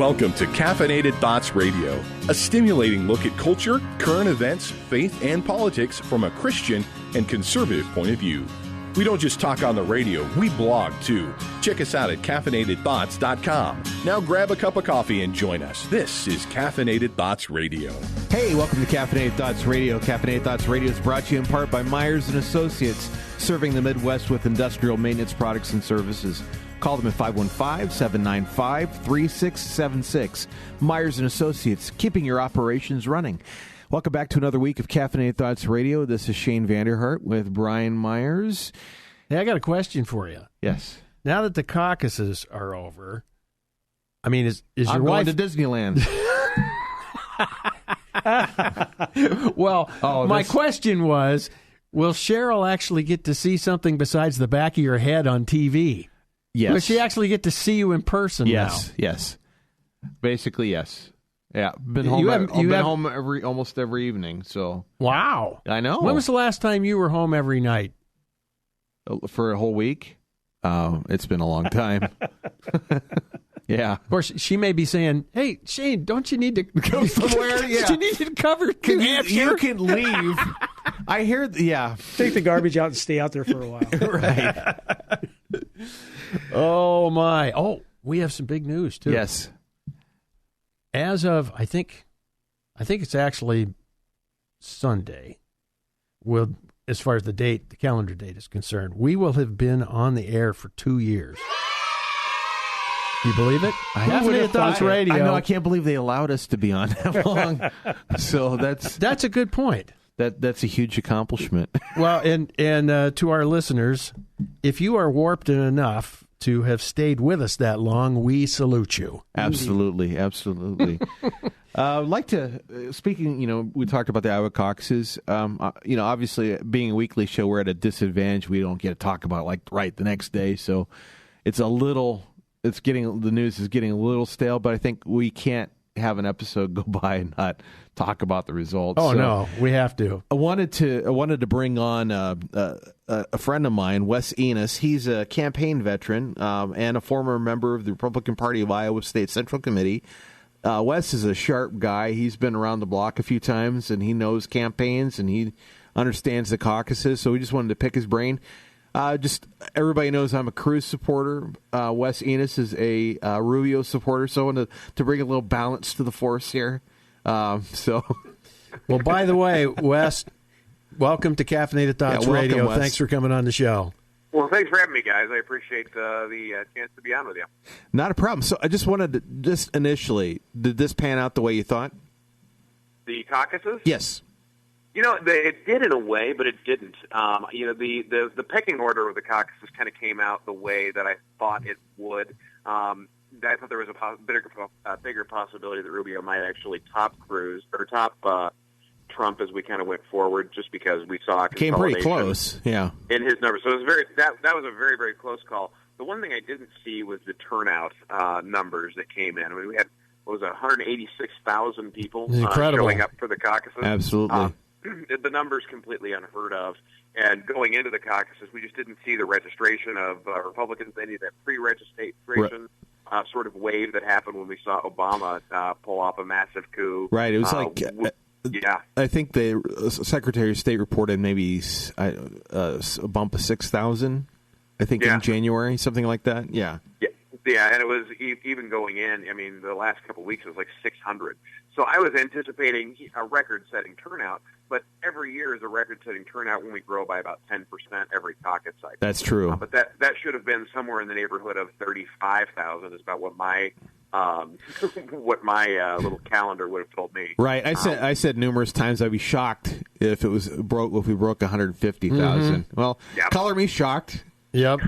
Welcome to Caffeinated Thoughts Radio, a stimulating look at culture, current events, faith, and politics from a Christian and conservative point of view. We don't just talk on the radio, we blog too. Check us out at caffeinatedthoughts.com. Now grab a cup of coffee and join us. This is Caffeinated Thoughts Radio. Hey, welcome to Caffeinated Thoughts Radio. Caffeinated Thoughts Radio is brought to you in part by Myers & Associates, serving the Midwest with industrial maintenance products and services. Call them at 515-795-3676. Myers & Associates, keeping your operations running. Welcome back to another week of Caffeinated Thoughts Radio. This is Shane Vander with Brian Myers. Hey, I got a question for you. Yes. Now that the caucuses are over, I mean, is your wife to Disneyland? Well, my question was, will Cheryl actually get to see something besides the back of your head on TV? Yes. Will she actually get to see you in person now? Yes. Basically, yes. Yeah, been home almost every evening. So wow, I know. When was the last time you were home every night? For a whole week? It's been a long time. Yeah. Of course, she may be saying, "Hey, Shane, don't you need to go somewhere? Yeah. You need to cover New Hampshire. You can leave." I hear. Yeah. Take the garbage out and stay out there for a while. Right. Oh my! Oh, we have some big news too. Yes. As of, I think it's actually Sunday, as far as the calendar date is concerned, we will have been on the air for 2 years. You believe it? Caffeinated Thoughts Radio. I know. I can't believe they allowed us to be on that long. So that's a good point. That's a huge accomplishment. Well, and to our listeners, if you are warped enough to have stayed with us that long, we salute you. Absolutely. I'd like to, speaking, we talked about the Iowa Caucuses. Obviously, being a weekly show, we're at a disadvantage. We don't get to talk about it the next day. So the news is getting a little stale, but I think we can't have an episode go by and not talk about the results. Oh, so, no, we have to. I wanted to bring on a friend of mine, Wes Enos. He's a campaign veteran and a former member of the Republican Party of Iowa State Central Committee. Wes is a sharp guy. He's been around the block a few times, and he knows campaigns, and he understands the caucuses, so we just wanted to pick his brain. Just everybody knows I'm a Cruz supporter. Wes Enos is a Rubio supporter, so I wanted to bring a little balance to the force here. Well, by the way, Wes, welcome to Caffeinated Thoughts Radio. Wes. Thanks for coming on the show. Well, thanks for having me, guys. I appreciate the chance to be on with you. Not a problem. So I just wanted to, just initially, did this pan out the way you thought? The caucuses? Yes. It did in a way, but it didn't. The pecking order of the caucuses kind of came out the way that I thought it would. I thought there was a bigger possibility that Rubio might actually top Cruz or top Trump as we kind of went forward, just because we saw came pretty close, yeah, in his numbers. So it was that was a very, very close call. The one thing I didn't see was the turnout numbers that came in. I mean, we had 186,000 people showing up for the caucuses. Absolutely. The numbers completely unheard of. And going into the caucuses, we just didn't see the registration of Republicans, any of that pre-registration sort of wave that happened when we saw Obama pull off a massive coup. Right. It was I think the Secretary of State reported maybe a bump of 6,000, I think, in January, something like that. Yeah. Yeah, and it was even going in, I mean, the last couple of weeks it was like 600. So I was anticipating a record-setting turnout, but every year is a record-setting turnout when we grow by about 10% every caucus cycle. That's true. But that should have been somewhere in the neighborhood of 35,000 is about what my little calendar would have told me. Right. I said numerous times I'd be shocked if we broke 150,000. Mm-hmm. Well, color me shocked. Yep.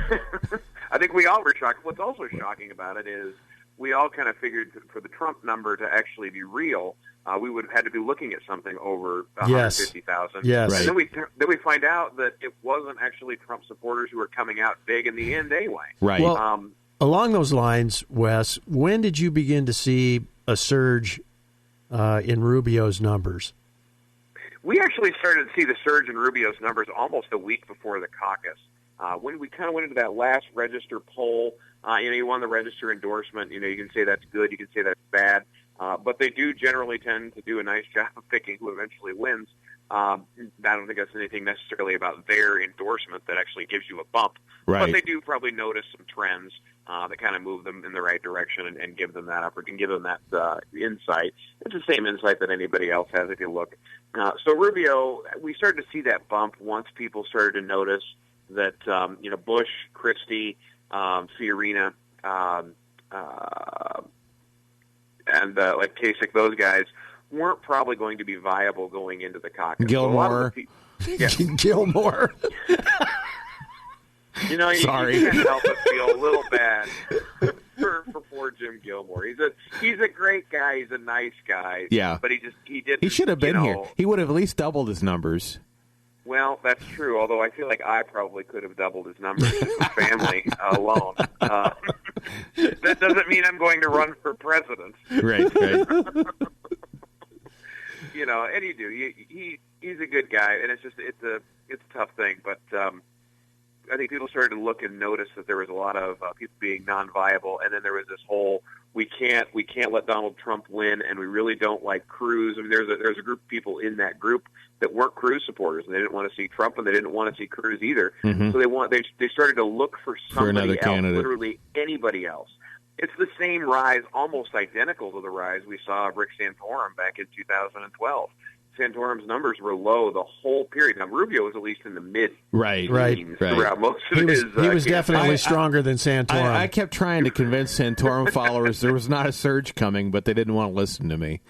I think we all were shocked. What's also shocking about it is we all kind of figured for the Trump number to actually be real, we would have had to be looking at something over 150,000. Yes. Right. And then we find out that it wasn't actually Trump supporters who were coming out big in the end anyway. Right. Well, along those lines, Wes, when did you begin to see a surge in Rubio's numbers? We actually started to see the surge in Rubio's numbers almost a week before the caucus. When we kind of went into that last register poll, you won the register endorsement. You can say that's good. You can say that's bad. But they do generally tend to do a nice job of picking who eventually wins. I don't think that's anything necessarily about their endorsement that actually gives you a bump. Right. But they do probably notice some trends that kind of move them in the right direction and give them that opportunity, give them that insight. It's the same insight that anybody else has if you look. So Rubio, we started to see that bump once people started to notice that Bush, Christie, Fiorina, and like Kasich, those guys weren't probably going to be viable going into the caucus. Gilmore. Gilmore. You Sorry. You can't help but feel a little bad for poor Jim Gilmore. He's a great guy. He's a nice guy. Yeah. But he should have been here. He would have at least doubled his numbers. Well, that's true, although I feel like I probably could have doubled his numbers just with family alone. That doesn't mean I'm going to run for president. Right. And you do. He's a good guy, and it's a tough thing. But I think people started to look and notice that there was a lot of people being non-viable, and then there was this whole we can't let Donald Trump win, and we really don't like Cruz. I mean, there's a group of people in that group that weren't Cruz supporters, and they didn't want to see Trump, and they didn't want to see Cruz either. Mm-hmm. So they started to look for somebody else, candidate. Literally anybody else. It's the same rise, almost identical to the rise we saw of Rick Santorum back in 2012. Santorum's numbers were low the whole period. Now, Rubio was at least in the mid throughout most of his He was definitely stronger than Santorum. I kept trying to convince Santorum followers there was not a surge coming, but they didn't want to listen to me.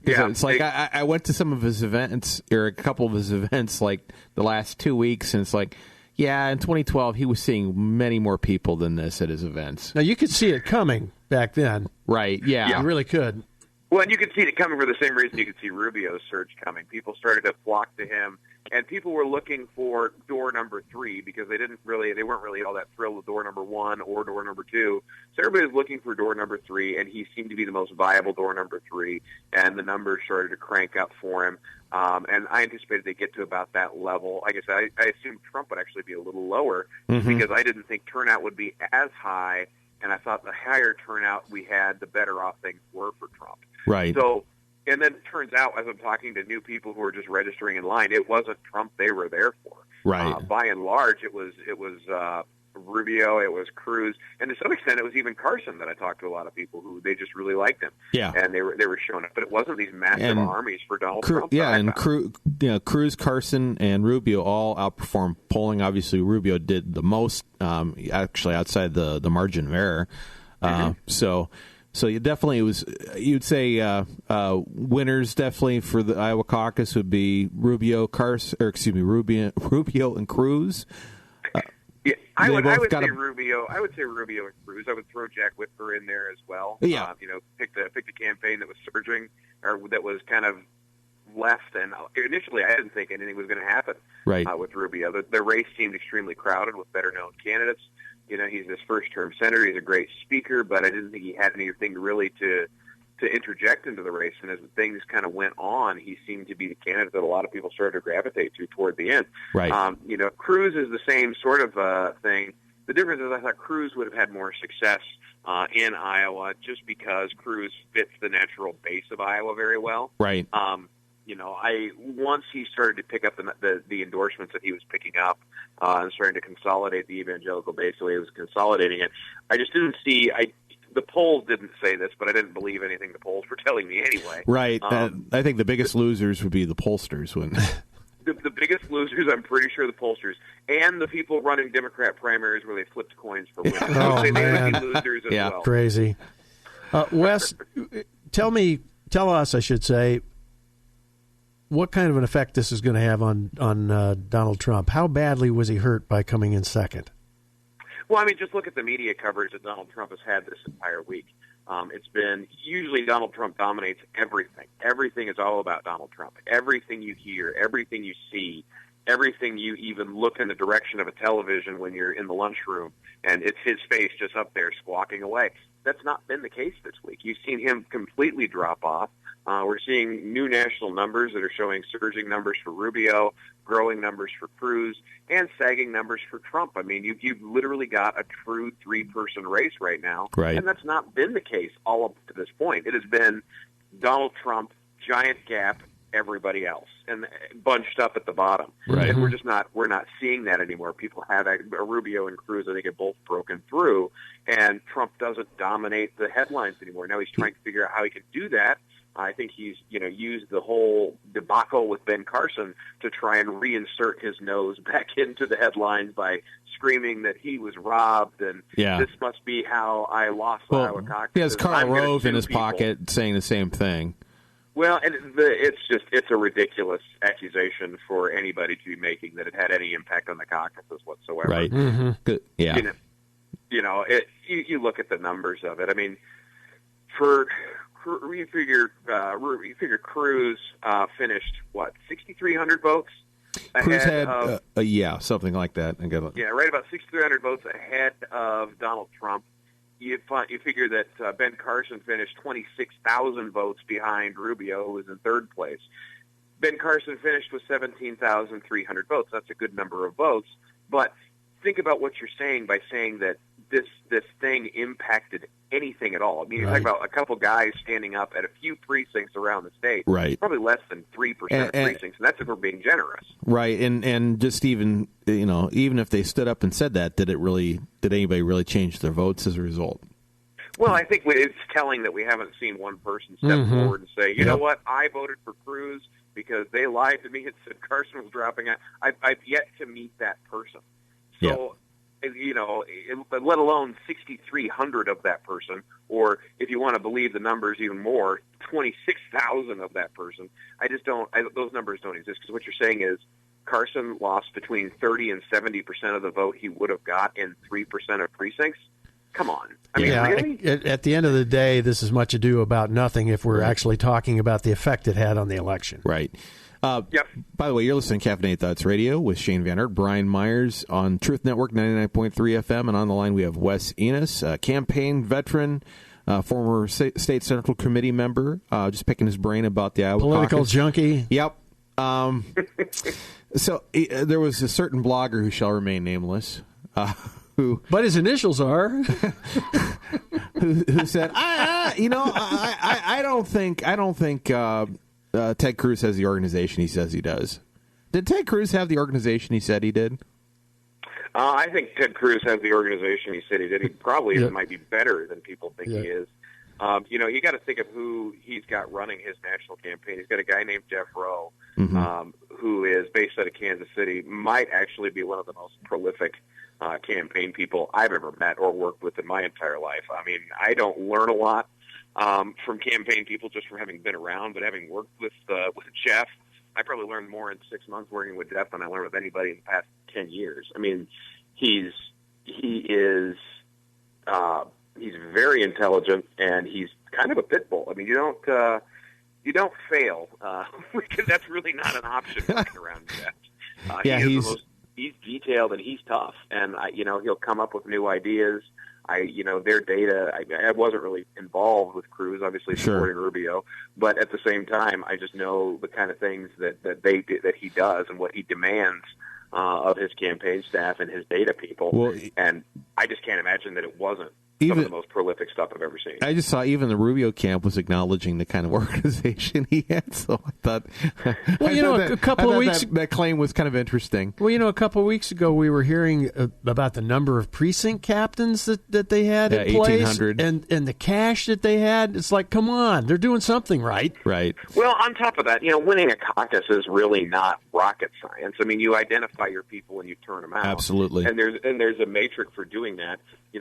Yeah, it's like I went to some of his events, or a couple of his events, like the last 2 weeks, and it's like, yeah, in 2012, he was seeing many more people than this at his events. Now, you could see it coming back then. Right, yeah. You really could. Well, and you could see it coming for the same reason you could see Rubio's surge coming. People started to flock to him, and people were looking for door number 3 because they weren't really all that thrilled with door number 1 or door number 2. So everybody was looking for door number 3, and he seemed to be the most viable door number 3, and the numbers started to crank up for him. And I anticipated they'd get to about that level. Like I said, I assumed Trump would actually be a little lower because I didn't think turnout would be as high, and I thought the higher turnout we had, the better off things were for Trump. Right. So, and then it turns out, as I'm talking to new people who are just registering in line, it wasn't Trump they were there for. Right. By and large, it was Rubio, it was Cruz, and to some extent, it was even Carson that I talked to a lot of people who they just really liked him. Yeah. And they were showing up, but it wasn't these massive armies for Donald Trump. Yeah, and Cruz, Carson, and Rubio all outperformed polling. Obviously, Rubio did the most, actually outside the margin of error. So you definitely you'd say winners definitely for the Iowa caucus would be Rubio and Cruz. Yeah, I would say Rubio. I would say Rubio and Cruz. I would throw Jack Whitmer in there as well. Yeah, pick the campaign that was surging or that was kind of left. And initially, I didn't think anything was going to happen. Right. With Rubio, the race seemed extremely crowded with better known candidates. He's his first-term senator. He's a great speaker, but I didn't think he had anything really to interject into the race. And as things kind of went on, he seemed to be the candidate that a lot of people started to gravitate to toward the end. Right. Cruz is the same sort of thing. The difference is I thought Cruz would have had more success in Iowa just because Cruz fits the natural base of Iowa very well. Right. Once he started to pick up the endorsements that he was picking up and starting to consolidate the evangelical base the way he was consolidating it, I just didn't see. The polls didn't say this, but I didn't believe anything the polls were telling me anyway. Right. I think the biggest losers would be the pollsters, wouldn't it? The biggest losers, I'm pretty sure, the pollsters and the people running Democrat primaries where they flipped coins for women. Oh, man. They would be losers as well. Crazy. Wes, tell us, I should say, what kind of an effect this is going to have on Donald Trump. How badly was he hurt by coming in second? Well, I mean, just look at the media coverage that Donald Trump has had this entire week. It's been usually Donald Trump dominates everything. Everything is all about Donald Trump. Everything you hear, everything you see everything you even look in the direction of a television when you're in the lunchroom, and it's his face just up there squawking away. That's not been the case this week. You've seen him completely drop off. We're seeing new national numbers that are showing surging numbers for Rubio, growing numbers for Cruz, and sagging numbers for Trump. I mean, you've literally got a true three-person race right now, right. And that's not been the case all up to this point. It has been Donald Trump, giant gap, everybody else, and bunched up at the bottom. Right. And we're not seeing that anymore. People have Rubio and Cruz, I think, have both broken through, and Trump doesn't dominate the headlines anymore. Now he's trying to figure out how he can do that. I think he's, used the whole debacle with Ben Carson to try and reinsert his nose back into the headlines by screaming that he was robbed and this must be how I lost the Iowa Caucus. He has Karl Rove in his pocket saying the same thing. Well, and it's a ridiculous accusation for anybody to be making that it had any impact on the caucuses whatsoever. Right. Mm-hmm. Good. Yeah. You look at the numbers of it. I mean, you figure Cruz finished 6,300 votes. Cruz had something like that. Right about 6,300 votes ahead of Donald Trump. You figure that Ben Carson finished 26,000 votes behind Rubio, who was in third place. Ben Carson finished with 17,300 votes. That's a good number of votes. But think about what you're saying by saying that this thing impacted anything at all. I mean, you're talking about a couple guys standing up at a few precincts around the state. Right. Probably less than 3% of precincts, and that's if we're being generous. Right. And just even if they stood up and said that, did anybody really change their votes as a result? Well, I think it's telling that we haven't seen one person step forward and say, you know what, I voted for Cruz because they lied to me and said Carson was dropping out. I've yet to meet that person. So, let alone 6,300 of that person, or if you want to believe the numbers even more, 26,000 of that person. Those numbers don't exist, because what you're saying is Carson lost between 30 and 70% of the vote he would have got in 3% of precincts. Come on. I mean, really? At the end of the day, this is much ado about nothing if we're actually talking about the effect it had on the election. Right. By the way, you're listening to Caffeinated Thoughts Radio with Shane Vander, Brian Myers on Truth Network 99.3 FM, and on the line we have Wes Enos, a campaign veteran, former state central committee member, just picking his brain about the Iowa Political Caucus. Junkie. Yep. So there was a certain blogger who shall remain nameless, but his initials are who said, I don't think. Ted Cruz has the organization he says he does. Did Ted Cruz have the organization he said he did? I think Ted Cruz has the organization he said he did. He probably might be better than people think he is. You got to think of who he's got running his national campaign. He's got a guy named Jeff Rowe, who is based out of Kansas City, might actually be one of the most prolific campaign people I've ever met or worked with in my entire life. I mean, I don't learn a lot from campaign people just from having been around, but having worked with Jeff, I probably learned more in 6 months working with Jeff than I learned with anybody in the past 10 years. I mean, he's very intelligent, and he's kind of a pit bull. I mean, you don't fail. That's really not an option working around Jeff. He's detailed and he's tough, and he'll come up with new ideas. Their data. I wasn't really involved with Cruz, obviously supporting Rubio, but at the same time, I just know the kind of things that he does and what he demands of his campaign staff and his data people. Well, and I just can't imagine that it wasn't some of the most prolific stuff I've ever seen. I just saw even the Rubio camp was acknowledging the kind of organization he had, so I thought, a couple of weeks that claim was kind of interesting. Well, a couple of weeks ago we were hearing about the number of precinct captains that they had in place, 1,800. and the cash that they had. It's like, come on, they're doing something right. Right. Well, on top of that, winning a caucus is really not rocket science. I mean, you identify your people and you turn them out. Absolutely. And there's a matrix for doing that.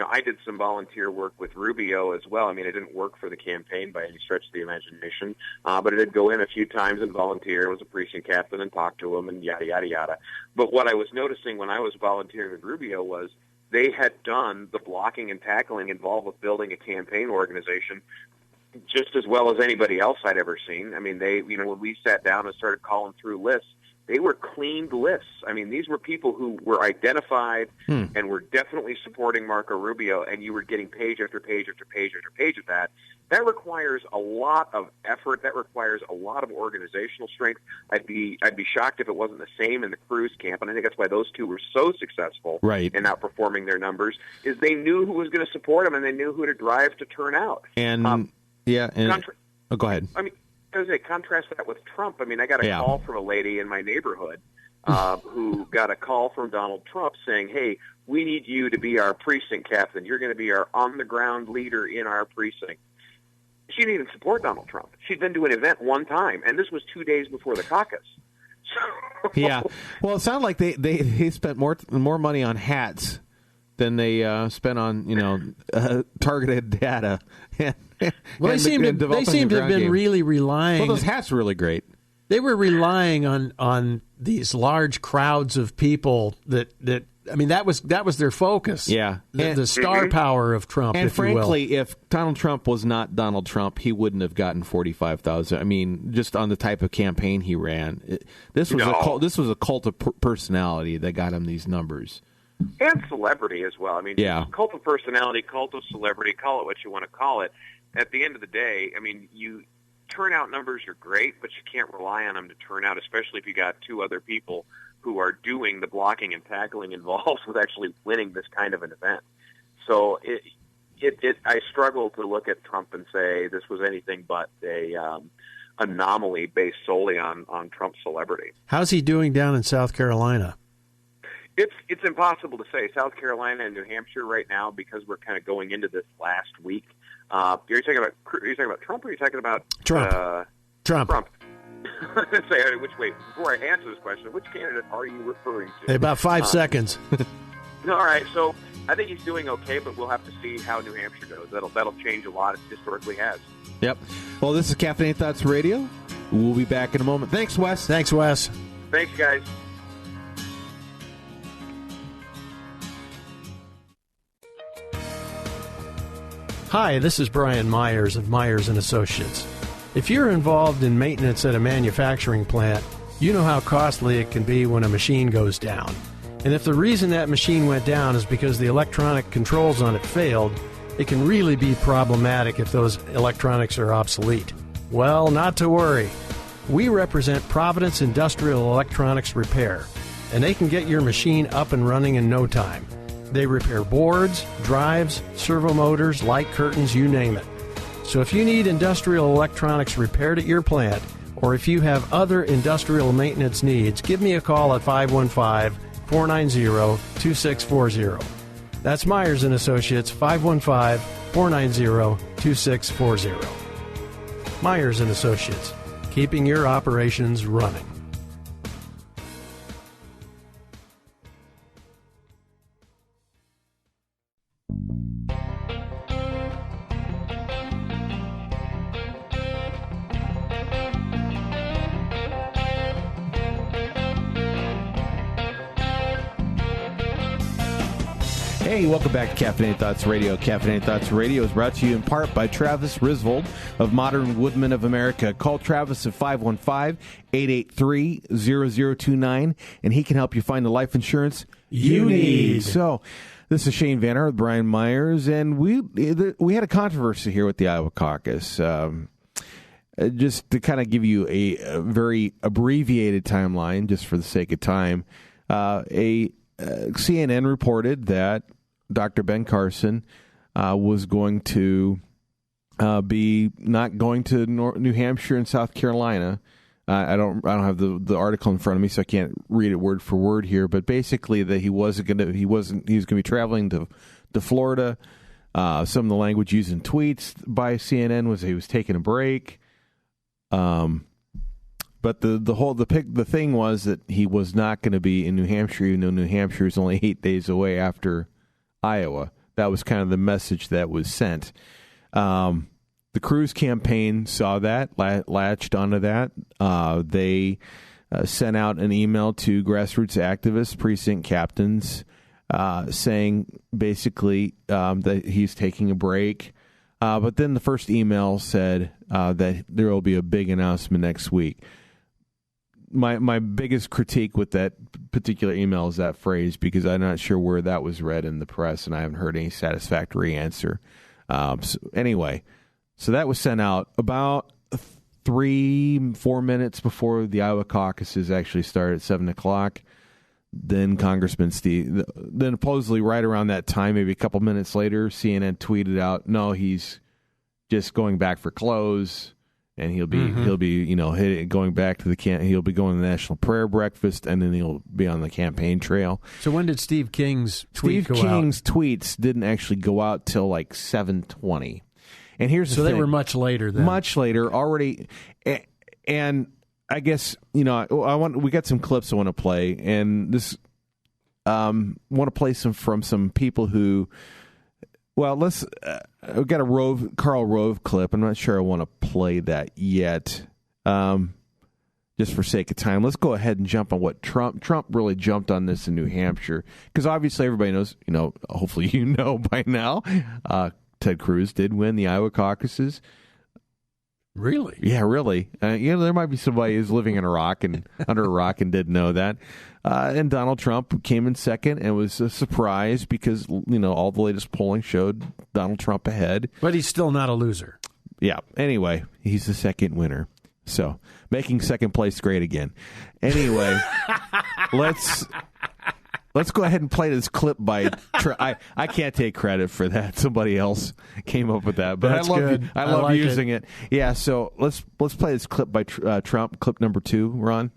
I did some volunteer work with Rubio as well. I mean, I didn't work for the campaign by any stretch of the imagination, but I did go in a few times and volunteer. I was a precinct captain and talked to him and yada, yada, yada. But what I was noticing when I was volunteering with Rubio was they had done the blocking and tackling involved with building a campaign organization just as well as anybody else I'd ever seen. I mean, when we sat down and started calling through lists, they were cleaned lists. I mean, these were people who were identified and were definitely supporting Marco Rubio, and you were getting page after page after page after page of that. That requires a lot of effort. That requires a lot of organizational strength. I'd be shocked if it wasn't the same in the Cruz camp, and I think that's why those two were so successful in outperforming their numbers, is they knew who was going to support them, and they knew who to drive to turn out. And, go ahead. I mean, as I contrast that with Trump, I mean, I got a call from a lady in my neighborhood who got a call from Donald Trump saying, hey, we need you to be our precinct captain. You're going to be our on-the-ground leader in our precinct. She didn't even support Donald Trump. She'd been to an event one time, and this was 2 days before the caucus. Yeah. Well, it sounded like they spent more money on hats than they spent on, targeted data. Well, they seem to have been really relying. Well, those hats were really great. They were relying on these large crowds of people that I mean, that was their focus. Yeah, the star power of Trump. And if frankly, you will. if Donald Trump was not Donald Trump, he wouldn't have gotten 45,000. I mean, just on the type of campaign he ran, this was a cult of personality that got him these numbers. And celebrity as well. I mean, cult of personality, cult of celebrity, call it what you want to call it. At the end of the day, I mean, turnout numbers are great, but you can't rely on them to turn out, especially if you got two other people who are doing the blocking and tackling involved with actually winning this kind of an event. So I struggle to look at Trump and say this was anything but a anomaly based solely on Trump's celebrity. How's he doing down in South Carolina? It's impossible to say. South Carolina and New Hampshire right now, because we're kind of going into this last week. Are you talking about Trump, or are you talking about Trump? Trump. Say before I answer this question, which candidate are you referring to? About 5 seconds. All right, so I think he's doing okay, but we'll have to see how New Hampshire goes. That'll change a lot. It historically has. Yep. Well, this is Caffeinated Thoughts Radio. We'll be back in a moment. Thanks, Wes. Thanks, Wes. Thanks, guys. Hi, this is Brian Myers of Myers & Associates. If you're involved in maintenance at a manufacturing plant, you know how costly it can be when a machine goes down. And if the reason that machine went down is because the electronic controls on it failed, it can really be problematic if those electronics are obsolete. Well, not to worry. We represent Providence Industrial Electronics Repair, and they can get your machine up and running in no time. They repair boards, drives, servo motors, light curtains, you name it. So if you need industrial electronics repaired at your plant, or if you have other industrial maintenance needs, give me a call at 515-490-2640. That's Myers & Associates, 515-490-2640. Myers & Associates, keeping your operations running. Hey, welcome back to Caffeinated Thoughts Radio. Caffeinated Thoughts Radio is brought to you in part by Travis Risvold of Modern Woodmen of America. Call Travis at 515-883-0029, and he can help you find the life insurance you need. So, this is Shane Vander with Brian Myers, and we had a controversy here with the Iowa Caucus. Just to kind of give you a very abbreviated timeline, just for the sake of time, CNN reported that Dr. Ben Carson was going to be not going to New Hampshire and South Carolina. I don't have the article in front of me, so I can't read it word for word here. But basically, that he was going to be traveling to Florida. Some of the language used in tweets by CNN was he was taking a break. But the thing was that he was not going to be in New Hampshire, even though New Hampshire is only 8 days away after Iowa. That was kind of the message that was sent. The Cruz campaign saw that, latched onto that. They sent out an email to grassroots activists, precinct captains, saying basically that he's taking a break. But then the first email said that there will be a big announcement next week. my biggest critique with that particular email is that phrase, because I'm not sure where that was read in the press, and I haven't heard any satisfactory answer. Anyway, so that was sent out about 3-4 minutes before the Iowa caucuses actually started at 7:00. Then Congressman Steve, then supposedly right around that time, maybe a couple minutes later, CNN tweeted out, no, he's just going back for clothes, and he'll be going back to he'll be going to the National Prayer Breakfast, and then he'll be on the campaign trail. So when did Steve King's tweet go out? Steve King's tweets didn't actually go out till like 7:20. And here's the thing. So they were much later then. Much later already. And I guess, we got some clips I want to play, and this want to play from some people who, well, we've got a Karl Rove clip. I'm not sure I want to play that yet, just for sake of time. Let's go ahead and jump on what Trump really jumped on this in New Hampshire, because obviously everybody knows, hopefully by now, Ted Cruz did win the Iowa caucuses. Really? Yeah, really. There might be somebody who's living in a rock and under a rock and didn't know that. And Donald Trump came in second, and was a surprise because all the latest polling showed Donald Trump ahead. But he's still not a loser. Yeah. Anyway, he's the second winner. So making second place great again. Anyway, Let's go ahead and play this clip by. I can't take credit for that. Somebody else came up with that, but That's good. I love like using it. Yeah. So let's play this clip by Trump. Clip number 2, Ron.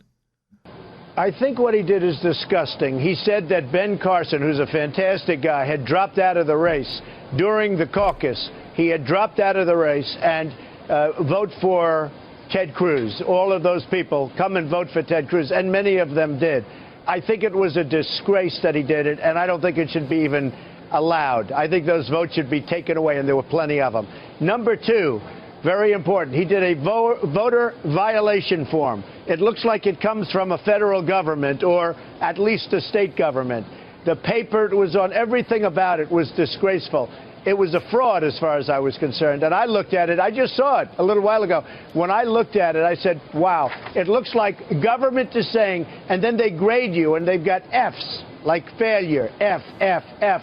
I think what he did is disgusting. He said that Ben Carson, who's a fantastic guy, had dropped out of the race during the caucus. He had dropped out of the race, and vote for Ted Cruz. All of those people come and vote for Ted Cruz, and many of them did. I think it was a disgrace that he did it, and I don't think it should be even allowed. I think those votes should be taken away, and there were plenty of them. Number 2, very important, he did a voter violation form. It looks like it comes from a federal government or at least a state government. The paper was on, everything about it was disgraceful. It was a fraud as far as I was concerned. And I looked at it. I just saw it a little while ago. When I looked at it, I said, wow, it looks like government is saying, and then they grade you, and they've got Fs, like failure, F, F, F.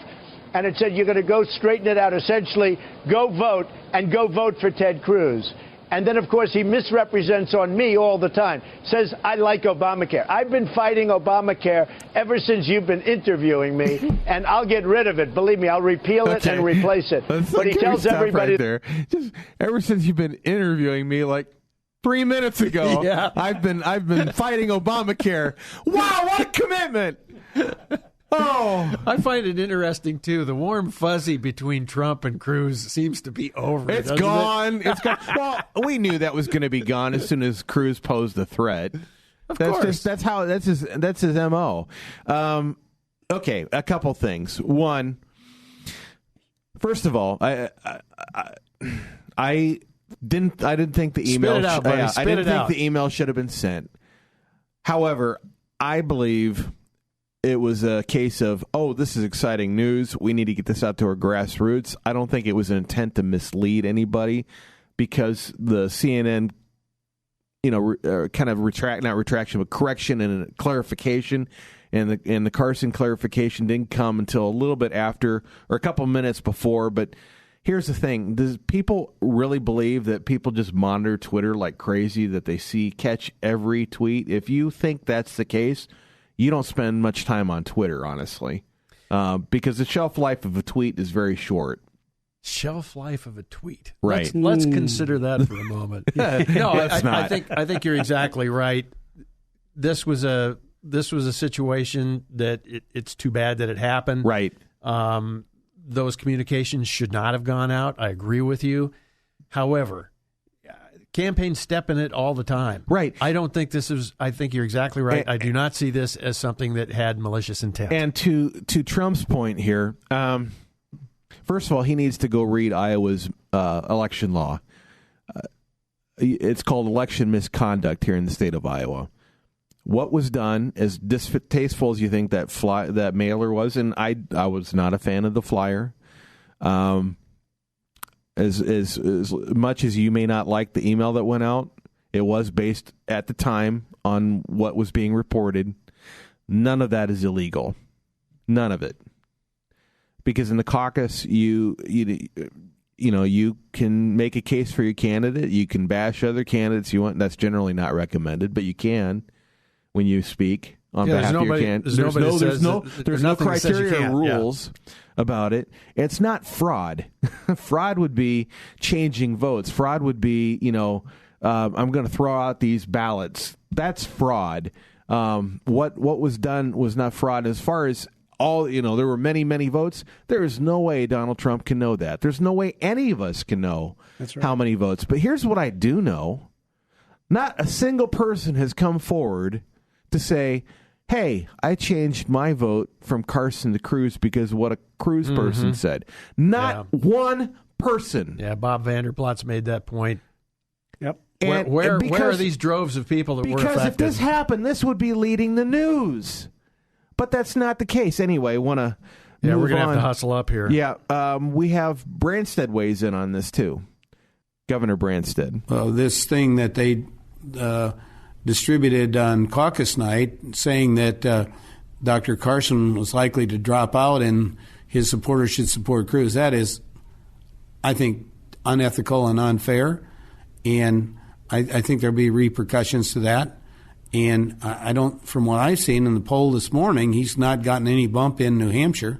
And it said you're going to go straighten it out, essentially go vote, and go vote for Ted Cruz. And then, of course, he misrepresents on me all the time. Says, I like Obamacare. I've been fighting Obamacare ever since you've been interviewing me, and I'll get rid of it. Believe me, I'll repeal it and replace it. But he tells everybody... Right there. Just ever since you've been interviewing me, like 3 minutes ago, yeah. I've been fighting Obamacare. Wow, what a commitment! Oh, I find it interesting, too. The warm fuzzy between Trump and Cruz seems to be over. It's gone. It's gone. Well, we knew that was going to be gone as soon as Cruz posed the threat. Of course. That's his MO. Okay, a couple things. One, first of all, I didn't think the email. Spit it out, buddy. I didn't think the email should have been sent. However, I believe it was a case of, this is exciting news. We need to get this out to our grassroots. I don't think it was an intent to mislead anybody, because the CNN, kind of correction and a clarification, and the Carson clarification didn't come until a little bit after, or a couple minutes before. But here's the thing. Does people really believe that people just monitor Twitter like crazy, that they catch every tweet? If you think that's the case, you don't spend much time on Twitter, honestly, because the shelf life of a tweet is very short. Shelf life of a tweet, right? Let's consider that for a moment. No, I think you're exactly right. This was a situation that it's too bad that it happened. Right. Those communications should not have gone out. I agree with you. However, campaigns step in it all the time. Right. I don't think I think you're exactly right. I do not see this as something that had malicious intent. And to Trump's point here, first of all, he needs to go read Iowa's election law. It's called election misconduct here in the state of Iowa. What was done, as distasteful as you think that mailer was, and I was not a fan of the flyer. As much as you may not like the email that went out, It was based at the time on what was being reported. None of that is illegal. None of it. Because in the caucus, you can make a case for your candidate. You can bash other candidates you want. That's generally not recommended, but you can when you speak on behalf of your candidate. There's no criteria or rules about it. It's not fraud. Fraud would be changing votes. Fraud would be, I'm going to throw out these ballots. That's fraud. What was done was not fraud. As far as there were many, many votes. There is no way Donald Trump can know that. There's no way any of us can know how many votes. But here's what I do know. Not a single person has come forward to say, hey, I changed my vote from Carson to Cruz because of what a Cruz person said. Not one person. Yeah, Bob Vander made that point. Yep. Where are these droves of people that were affected? Because if this happened, this would be leading the news. But that's not the case. Anyway, we're going to have to hustle up here. Yeah, we have Branstad weighs in on this, too. Governor Branstad. This thing that they distributed on caucus night saying that Dr. Carson was likely to drop out and his supporters should support Cruz, that is, I think, unethical and unfair. And I think there'll be repercussions to that. And I don't, from what I've seen in the poll this morning, he's not gotten any bump in New Hampshire.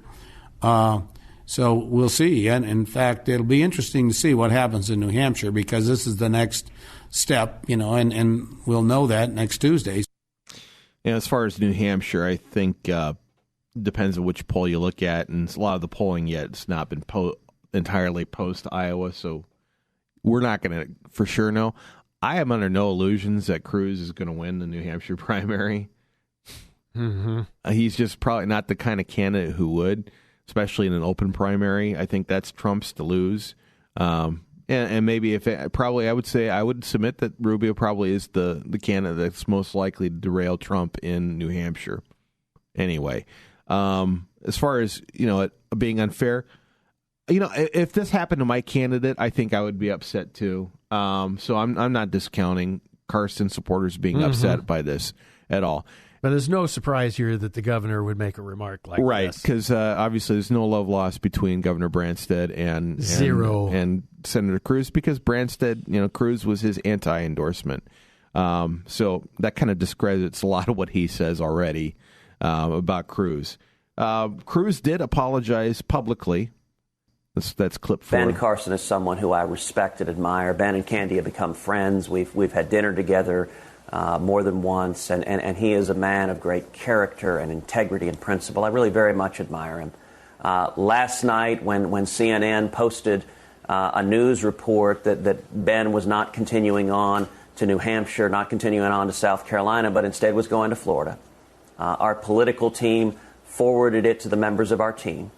So we'll see. And in fact, it'll be interesting to see what happens in New Hampshire because this is the next step, and we'll know that next Tuesday. Yeah, as far as New Hampshire, I think depends on which poll you look at. And a lot of the polling yet has not been entirely post-Iowa, so we're not going to for sure know. I am under no illusions that Cruz is going to win the New Hampshire primary. He's just probably not the kind of candidate who would, especially in an open primary. I think that's Trump's to lose. And maybe I would submit that Rubio probably is the candidate that's most likely to derail Trump in New Hampshire. Anyway, as far as it being unfair, if this happened to my candidate, I think I would be upset too. So I'm not discounting Carson supporters being upset by this at all. But there's no surprise here that the governor would make a remark like right, this. because obviously there's no love lost between Governor Branstad and Senator Cruz because Branstad, Cruz was his anti-endorsement. So that kind of discredits a lot of what he says already about Cruz. Cruz did apologize publicly. That's clip 4. Ben Carson is someone who I respect and admire. Ben and Candy have become friends. We've had dinner together more than once, and he is a man of great character and integrity and principle. I really very much admire him. Last night when CNN posted a news report that Ben was not continuing on to New Hampshire, not continuing on to South Carolina, but instead was going to Florida, our political team forwarded it to the members of our team.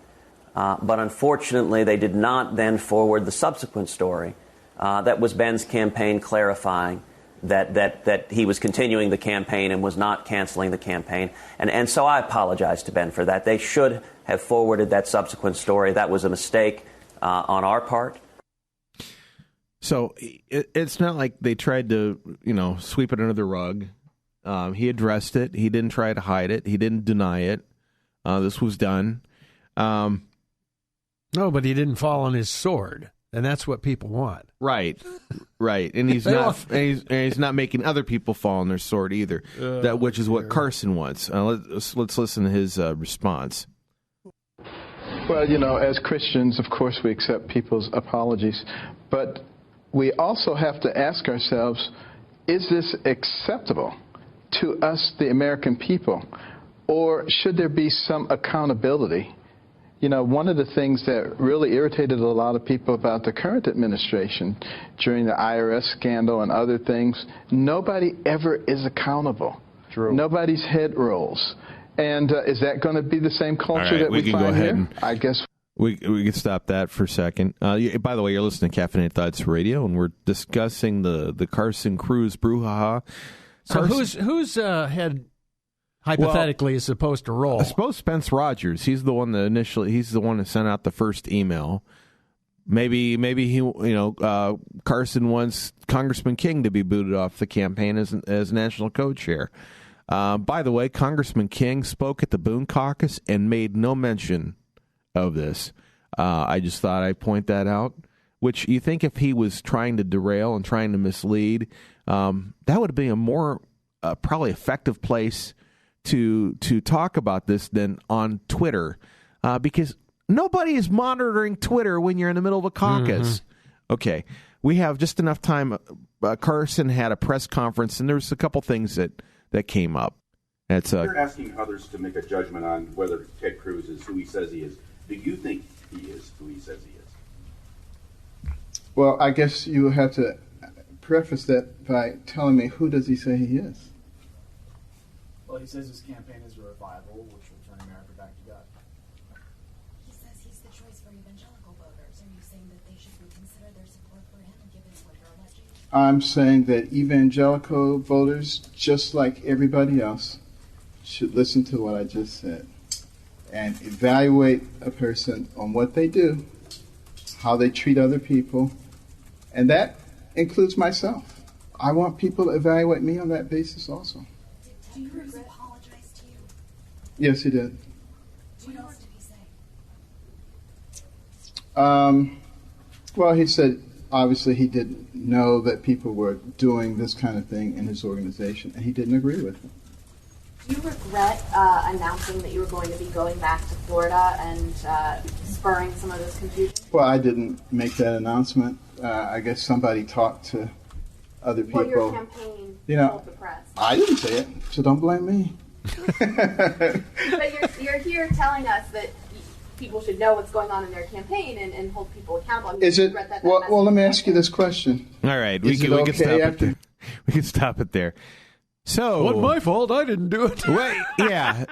But unfortunately, they did not then forward the subsequent story that was Ben's campaign clarifying that he was continuing the campaign and was not canceling the campaign. And so I apologize to Ben for that. They should have forwarded that subsequent story. That was a mistake on our part. So it's not like they tried to, sweep it under the rug. He addressed it. He didn't try to hide it. He didn't deny it. This was done. No, but he didn't fall on his sword, and that's what people want. Right. And he's not making other people fall on their sword either. Which is what Carson wants. Let's listen to his response. Well, as Christians, of course, we accept people's apologies, but we also have to ask ourselves, is this acceptable to us, the American people, or should there be some accountability? One of the things that really irritated a lot of people about the current administration during the IRS scandal and other things, nobody ever is accountable. True. Nobody's head rolls. And is that going to be the same culture that we find here? I guess we can stop that for a second. By the way, you're listening to Caffeinated Thoughts Radio, and we're discussing the Carson Cruz brouhaha. So who's head hypothetically is supposed to roll? I suppose Spence Rogers. He's the one that sent out the first email. Maybe he, Carson wants Congressman King to be booted off the campaign as national co-chair. By the way, Congressman King spoke at the Boone Caucus and made no mention of this. I just thought I'd point that out, which you think if he was trying to derail and trying to mislead, that would be a more probably effective place to talk about this than on Twitter, because nobody is monitoring Twitter when you're in the middle of a caucus. Mm-hmm. Okay, we have just enough time. Carson had a press conference, and there's a couple things that came up. You're asking others to make a judgment on whether Ted Cruz is who he says he is. Do you think he is who he says he is? Well, I guess you have to preface that by telling me, who does he say he is? Well, he says his campaign is a revival, which will turn America back to God. He says he's the choice for evangelical voters. Are you saying that they should reconsider their support for him given what you're alleging? I'm saying that evangelical voters, just like everybody else, should listen to what I just said and evaluate a person on what they do, how they treat other people, and that includes myself. I want people to evaluate me on that basis also. Did Cruz apologize to you? Yes, he did. What else did he say? Well, he said obviously he didn't know that people were doing this kind of thing in his organization, and he didn't agree with it. Do you regret announcing that you were going to be going back to Florida and spurring some of this confusion? Well, I didn't make that announcement. I guess somebody talked to other people. Well, your campaign told the press. I didn't say it, so don't blame me. But you're here telling us that people should know what's going on in their campaign and hold people accountable. I mean, Is it? Well, let me ask you this question. All right, we can stop it there. We can stop it there. So, wasn't my fault. I didn't do it. Wait, yeah.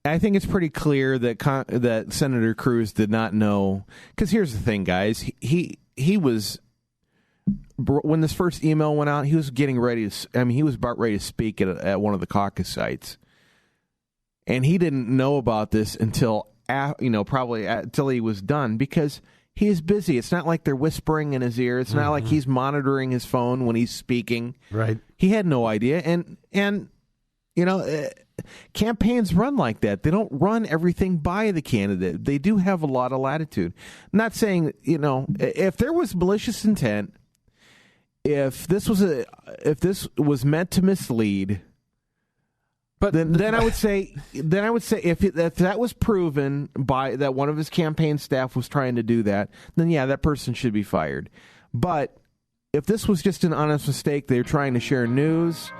I think it's pretty clear that Senator Cruz did not know. Because here's the thing, guys. He was, when this first email went out, he was getting ready to. He was about ready to speak at one of the caucus sites, and he didn't know about this until probably until he was done, because he is busy. It's not like they're whispering in his ear. It's not like he's monitoring his phone when he's speaking. Right. He had no idea. And campaigns run like that. They don't run everything by the candidate. They do have a lot of latitude. I'm not saying, if there was malicious intent, if this was meant to mislead, but then I would say if that was proven by that one of his campaign staff was trying to do that, then yeah, that person should be fired. But if this was just an honest mistake, they're trying to share news,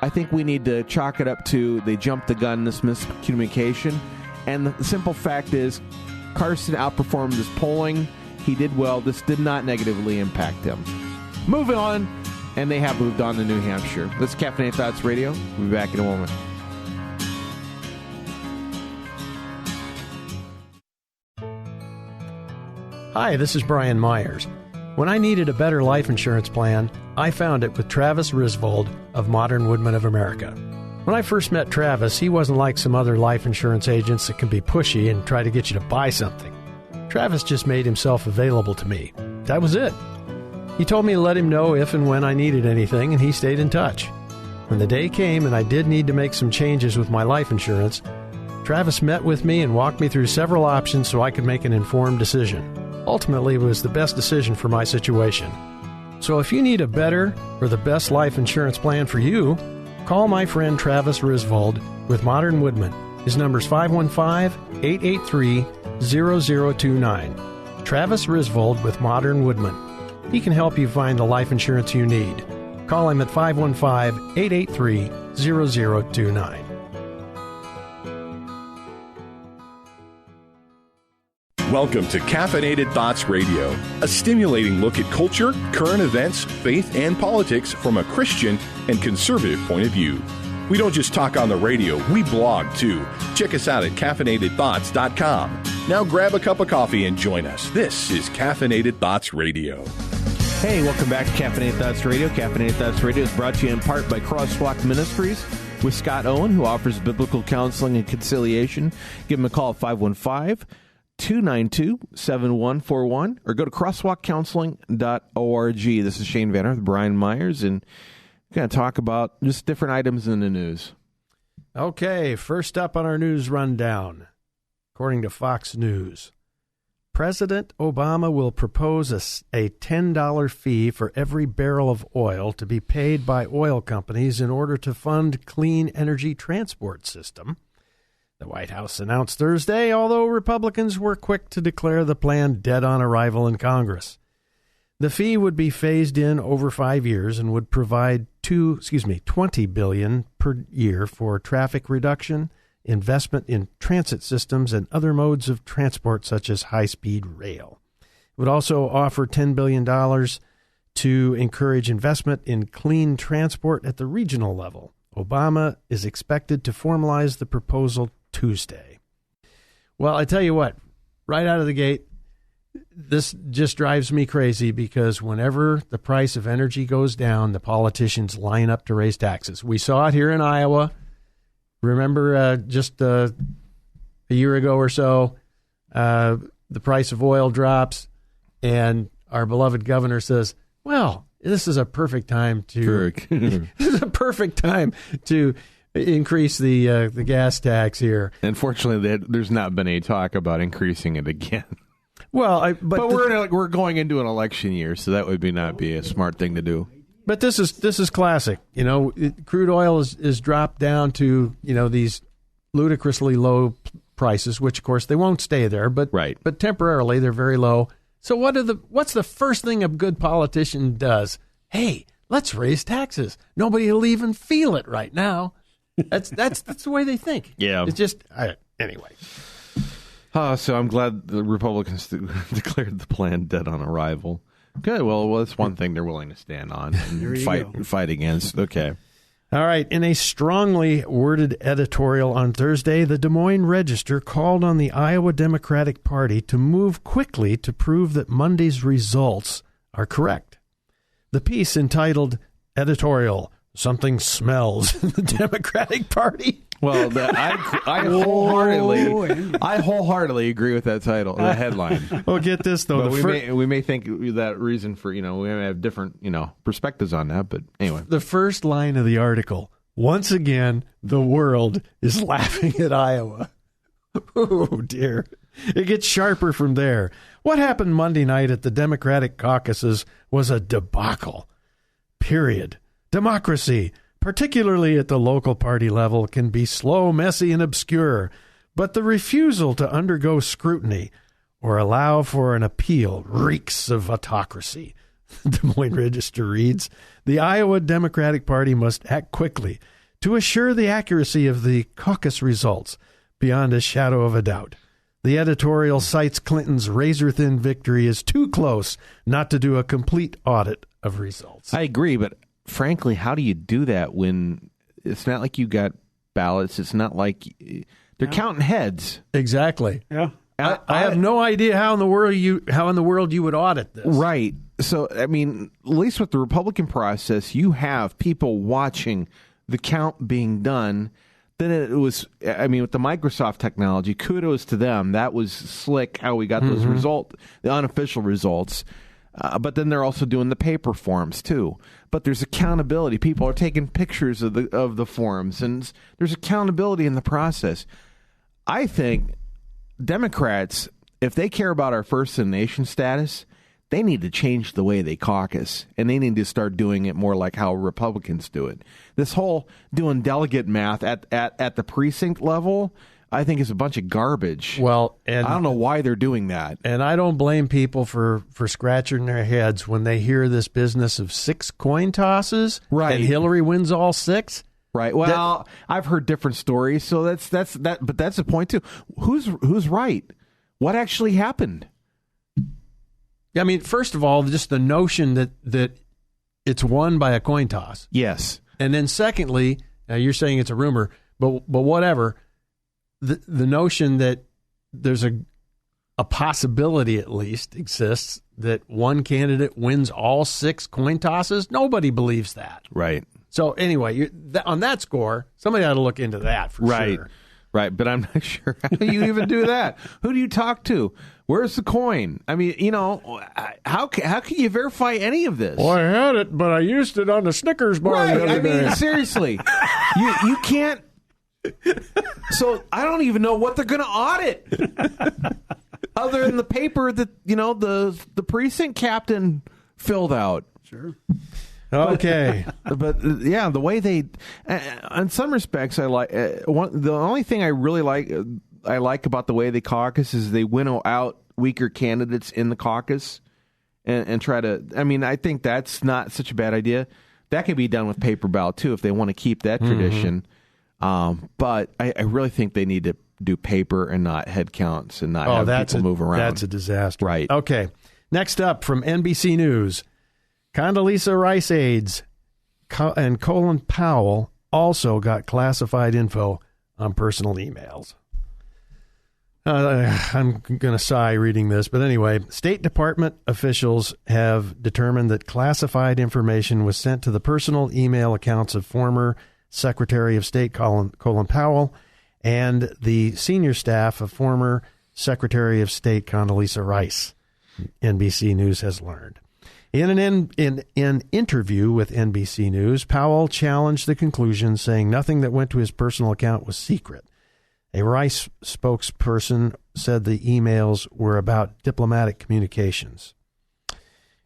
I think we need to chalk it up to they jumped the gun, this miscommunication. And the simple fact is, Carson outperformed his polling. He did well. This did not negatively impact him. Moving on, and they have moved on to New Hampshire. This is Caffeinated Thoughts Radio. We'll be back in a moment. Hi, this is Brian Myers. When I needed a better life insurance plan, I found it with Travis Risvold of Modern Woodmen of America. When I first met Travis, he wasn't like some other life insurance agents that can be pushy and try to get you to buy something. Travis just made himself available to me. That was it. He told me to let him know if and when I needed anything, and he stayed in touch. When the day came and I did need to make some changes with my life insurance, Travis met with me and walked me through several options so I could make an informed decision. Ultimately, it was the best decision for my situation. So if you need a better or the best life insurance plan for you, call my friend Travis Risvold with Modern Woodmen. His number is 515-883-0029. Travis Risvold with Modern Woodmen. He can help you find the life insurance you need. Call him at 515-883-0029. Welcome to Caffeinated Thoughts Radio, a stimulating look at culture, current events, faith, and politics from a Christian and conservative point of view. We don't just talk on the radio, we blog too. Check us out at caffeinatedthoughts.com. Now grab a cup of coffee and join us. This is Caffeinated Thoughts Radio. Hey, welcome back to Caffeinated Thoughts Radio. Caffeinated Thoughts Radio is brought to you in part by Crosswalk Ministries with Scott Owen, who offers biblical counseling and conciliation. Give him a call at 515 292-7141 or go to crosswalkcounseling.org. This is Shane Vander with Brian Myers, and we're going to talk about just different items in the news. Okay, first up on our news rundown, according to Fox News, President Obama will propose a $10 fee for every barrel of oil to be paid by oil companies in order to fund clean energy transport system. The White House announced Thursday, although Republicans were quick to declare the plan dead on arrival in Congress. The fee would be phased in over 5 years and would provide $20 billion per year for traffic reduction, investment in transit systems, and other modes of transport such as high-speed rail. It would also offer $10 billion to encourage investment in clean transport at the regional level. Obama is expected to formalize the proposal Tuesday. Well, I tell you what, right out of the gate, this just drives me crazy because whenever the price of energy goes down, the politicians line up to raise taxes. We saw it here in Iowa. Remember just a year ago or so, the price of oil drops, and our beloved governor says, well, this is a perfect time to increase the gas tax here. Unfortunately, there's not been any talk about increasing it again. Well, but we're going into an election year, so that would not be a smart thing to do. But this is classic. You know, crude oil is dropped down to these ludicrously low prices, which of course they won't stay there, but right. But temporarily they're very low. So what's the first thing a good politician does? Hey, let's raise taxes. Nobody will even feel it right now. That's the way they think. Yeah. It's just anyway. So I'm glad the Republicans declared the plan dead on arrival. Good. Well, that's one thing they're willing to stand on and fight against. Okay. All right. In a strongly worded editorial on Thursday, the Des Moines Register called on the Iowa Democratic Party to move quickly to prove that Monday's results are correct. The piece, entitled Editorial, Something Smells in the Democratic Party. Well, I wholeheartedly agree with that title, the headline. Well, get this though. We may think that reason for we may have different perspectives on that, but anyway. The first line of the article: once again, the world is laughing at Iowa. Oh dear, it gets sharper from there. What happened Monday night at the Democratic caucuses was a debacle. Period. Democracy, particularly at the local party level, can be slow, messy, and obscure, but the refusal to undergo scrutiny or allow for an appeal reeks of autocracy. The Des Moines Register reads, the Iowa Democratic Party must act quickly to assure the accuracy of the caucus results beyond a shadow of a doubt. The editorial cites Clinton's razor-thin victory as too close not to do a complete audit of results. I agree, but frankly, how do you do that when it's not like you got ballots? It's not like they're counting heads. Exactly. Yeah. I have no idea how in the world you would audit this. Right. So, I mean, at least with the Republican process, you have people watching the count being done. Then it was, with the Microsoft technology, kudos to them. That was slick how we got those the unofficial results. But then they're also doing the paper forms too. But there's accountability. People are taking pictures of the forms, and there's accountability in the process. I think Democrats, if they care about our first in the nation status, they need to change the way they caucus, and they need to start doing it more like how Republicans do it. This whole doing delegate math at the precinct level, I think, is a bunch of garbage. Well, and I don't know why they're doing that. And I don't blame people for scratching their heads when they hear this business of 6 coin tosses, right? And Hillary wins all 6. Right. Well, I've heard different stories, so that's that. But that's the point too. Who's right? What actually happened? I mean, first of all, just the notion that it's won by a coin toss. Yes. And then secondly, now you're saying it's a rumor, but whatever. The notion that there's a possibility at least exists that one candidate wins all 6 coin tosses, nobody believes that. Right. So anyway, on that score, somebody ought to look into that for sure. Right, but I'm not sure how do you even do that. Who do you talk to? Where's the coin? I mean, how can you verify any of this? Well, I had it, but I used it on the Snickers bar the other day. I mean, seriously, you can't. So I don't even know what they're going to audit, other than the paper that the precinct captain filled out. Sure. Okay, but yeah, the way they, in some respects, I like the only thing I really like about the way they caucus is they winnow out weaker candidates in the caucus and try to. I mean, I think that's not such a bad idea. That can be done with paper ballot too if they want to keep that tradition. But I really think they need to do paper and not head counts and not have people move around. That's a disaster. Right. Okay. Next up from NBC News. Condoleezza Rice aides and Colin Powell also got classified info on personal emails. I'm going to sigh reading this, but anyway, State Department officials have determined that classified information was sent to the personal email accounts of former Secretary of State Colin Powell and the senior staff of former Secretary of State Condoleezza Rice, NBC News has learned. In an interview with NBC News, Powell challenged the conclusion, saying nothing that went to his personal account was secret. A Rice spokesperson said the emails were about diplomatic communications.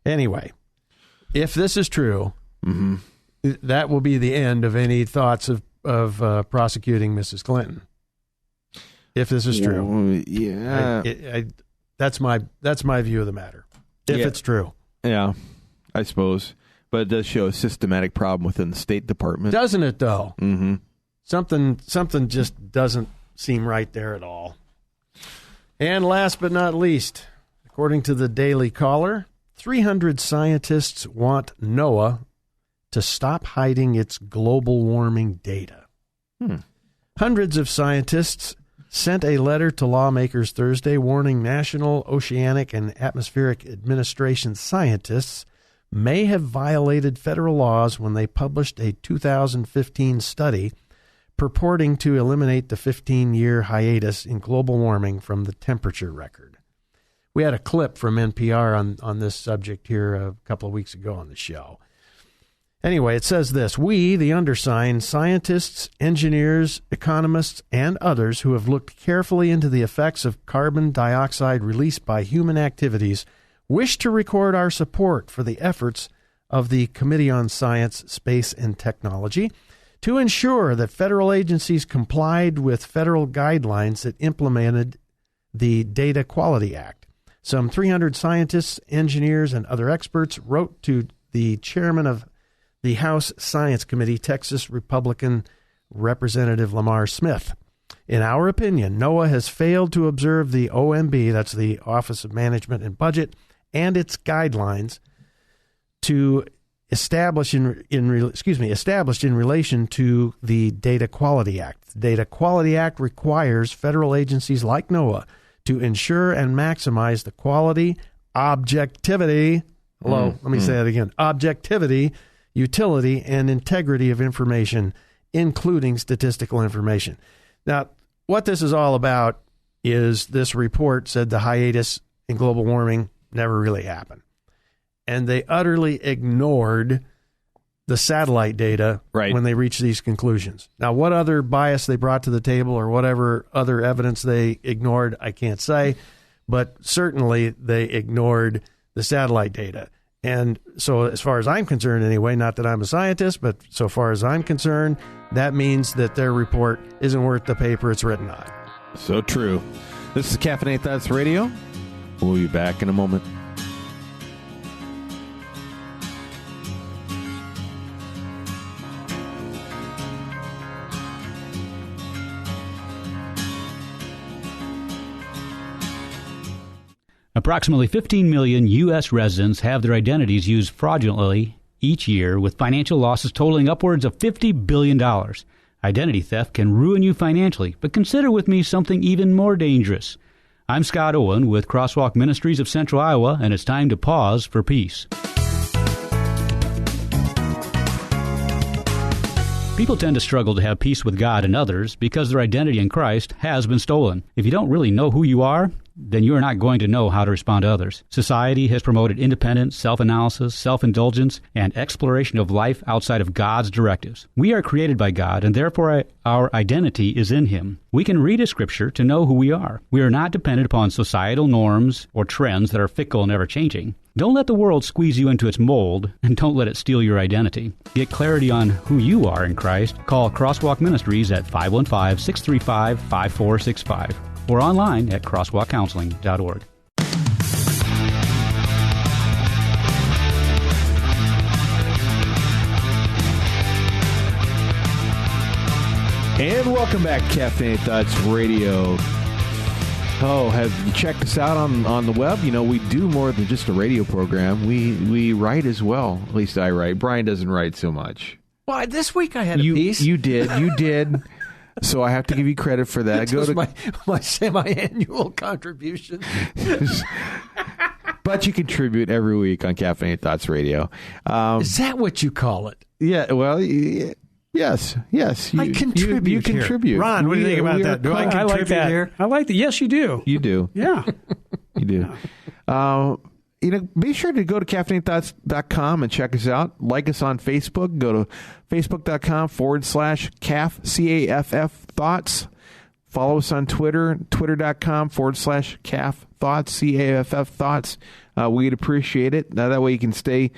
Anyway, if this is true, that will be the end of any thoughts of prosecuting Mrs. Clinton. If this is true, that's my view of the matter. If it's true. Yeah, I suppose. But it does show a systematic problem within the State Department. Doesn't it, though? Mm-hmm. Something just doesn't seem right there at all. And last but not least, according to the Daily Caller, 300 scientists want NOAA to stop hiding its global warming data. Hundreds of scientists sent a letter to lawmakers Thursday warning National Oceanic and Atmospheric Administration scientists may have violated federal laws when they published a 2015 study purporting to eliminate the 15-year hiatus in global warming from the temperature record. We had a clip from NPR on this subject here a couple of weeks ago on the show. Anyway, it says this: we, the undersigned, scientists, engineers, economists, and others who have looked carefully into the effects of carbon dioxide released by human activities, wish to record our support for the efforts of the Committee on Science, Space, and Technology to ensure that federal agencies complied with federal guidelines that implemented the Data Quality Act. Some 300 scientists, engineers, and other experts wrote to the chairman of the House Science Committee, Texas Republican Representative Lamar Smith. In our opinion, NOAA has failed to observe the OMB, that's the Office of Management and Budget, and its guidelines to established in relation to the Data Quality Act. The Data Quality Act requires federal agencies like NOAA to ensure and maximize the quality, objectivity, objectivity, utility, and integrity of information, including statistical information. Now, what this is all about is this report said the hiatus in global warming never really happened. And they utterly ignored the satellite data when they reached these conclusions. Now, what other bias they brought to the table or whatever other evidence they ignored, I can't say. But certainly they ignored the satellite data. And so as far as I'm concerned anyway, not that I'm a scientist, but so far as I'm concerned, that means that their report isn't worth the paper it's written on. So true. This is Caffeinated Thoughts Radio. We'll be back in a moment. Approximately 15 million U.S. residents have their identities used fraudulently each year, with financial losses totaling upwards of $50 billion. Identity theft can ruin you financially, but consider with me something even more dangerous. I'm Scott Owen with Crosswalk Ministries of Central Iowa, and it's time to pause for peace. People tend to struggle to have peace with God and others because their identity in Christ has been stolen. If you don't really know who you are, then you are not going to know how to respond to others. Society has promoted independence, self-analysis, self-indulgence, and exploration of life outside of God's directives. We are created by God, and therefore our identity is in Him. We can read a scripture to know who we are. We are not dependent upon societal norms or trends that are fickle and ever-changing. Don't let the world squeeze you into its mold, and don't let it steal your identity. Get clarity on who you are in Christ. Call Crosswalk Ministries at 515-635-5465 or online at crosswalkcounseling.org. And welcome back to Caffeinated Thoughts Radio. Oh, have you checked us out on the web? You know, we do more than just a radio program. We write as well. At least I write. Brian doesn't write so much. Well, this week I had a piece. You did. So I have to give you credit for that. Go to my semi-annual contribution. But you contribute every week on Caffeinated Thoughts Radio. Is that what you call it? Yeah, well, yes. I contribute. You contribute. Ron, what do you think about that? Do I contribute like that. here? I like that. Yes, you do. You do. Yeah. You do. Be sure to go to caffeinatedthoughts.com and check us out. Like us on Facebook. Go to facebook.com/CAF, C-A-F-F, thoughts. Follow us on Twitter, twitter.com/CAF thoughts, C-A-F-F thoughts. We'd appreciate it. That way you can stay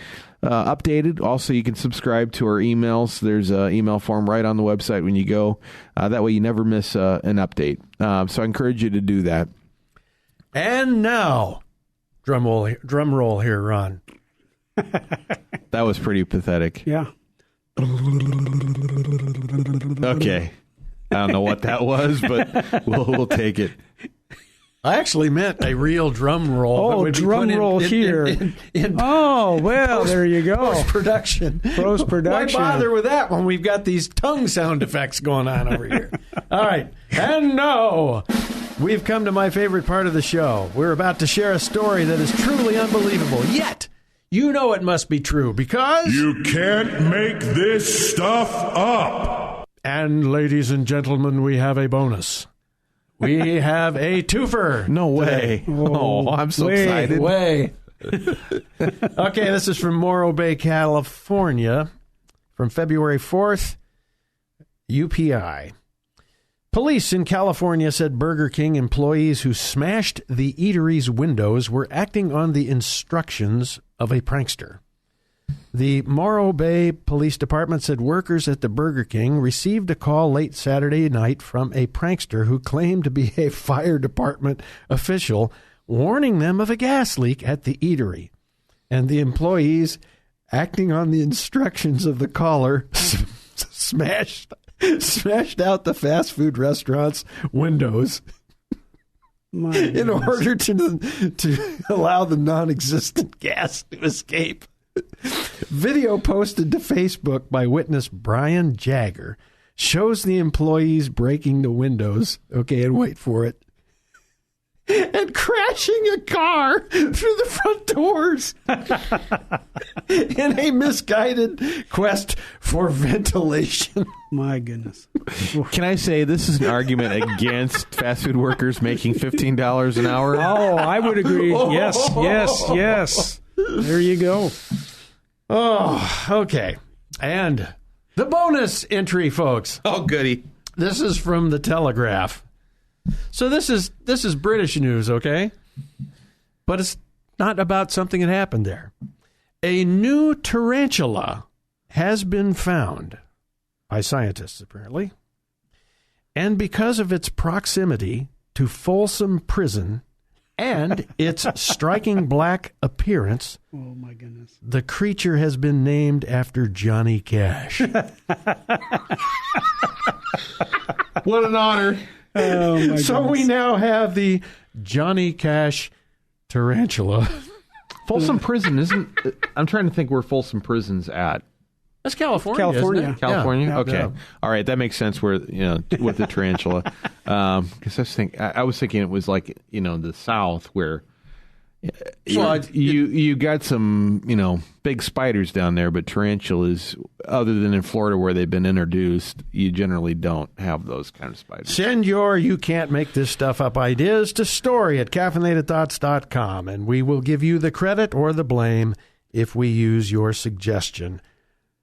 updated. Also, you can subscribe to our emails. There's an email form right on the website when you go. That way you never miss an update. So I encourage you to do that. And now... Drum roll here, Ron. That was pretty pathetic. Yeah. Okay. I don't know what that was, but we'll take it. I actually meant a real drum roll. Oh, drum roll here. Oh, well, there you go. Post-production. Why bother with that when we've got these tongue sound effects going on over here? All right. And now... we've come to my favorite part of the show. We're about to share a story that is truly unbelievable. Yet, you know it must be true because... you can't make this stuff up. And ladies and gentlemen, we have a bonus. We have a twofer. No way. Oh, I'm so excited. Okay, this is from Morro Bay, California, from February 4th, UPI. Police in California said Burger King employees who smashed the eatery's windows were acting on the instructions of a prankster. The Morro Bay Police Department said workers at the Burger King received a call late Saturday night from a prankster who claimed to be a fire department official, warning them of a gas leak at the eatery. And the employees, acting on the instructions of the caller, smashed out the fast food restaurant's windows in order to allow the non-existent gas to escape. Video posted to Facebook by witness Brian Jagger shows the employees breaking the windows, and wait for it, and crashing a car through the front doors in a misguided quest for ventilation. My goodness. Can I say this is an argument against fast food workers making $15 an hour? Oh, I would agree. Yes. There you go. Oh, okay. And the bonus entry, folks. Oh, goody. This is from the Telegraph. So this is British news, okay? But it's not about something that happened there. A new tarantula has been found by scientists, apparently. And because of its proximity to Folsom Prison and its striking black appearance, oh my goodness, the creature has been named after Johnny Cash. What an honor. Oh, my so goodness. we now have the Johnny Cash tarantula. Folsom Prison isn't... I'm trying to think where Folsom Prison's at. That's California. California. California? Yeah. Okay. Yeah. All right. That makes sense with the tarantula. Because I was thinking it was like, the South where, Well, you got some, big spiders down there, but tarantulas, other than in Florida where they've been introduced, you generally don't have those kind of spiders. Send your "you can't make this stuff up" ideas to story@caffeinatedthoughts.com, and we will give you the credit or the blame if we use your suggestion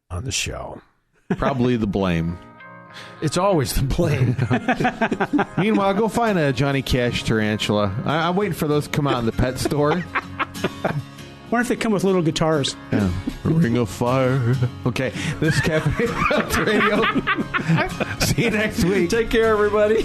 on the show. Probably the blame. It's always the blame. Meanwhile, go find a Johnny Cash tarantula. I'm waiting for those to come out in the pet store. What if they come with little guitars? Yeah. Ring of Fire. Okay, this is Caffeinated Radio. See you next week. Take care, everybody.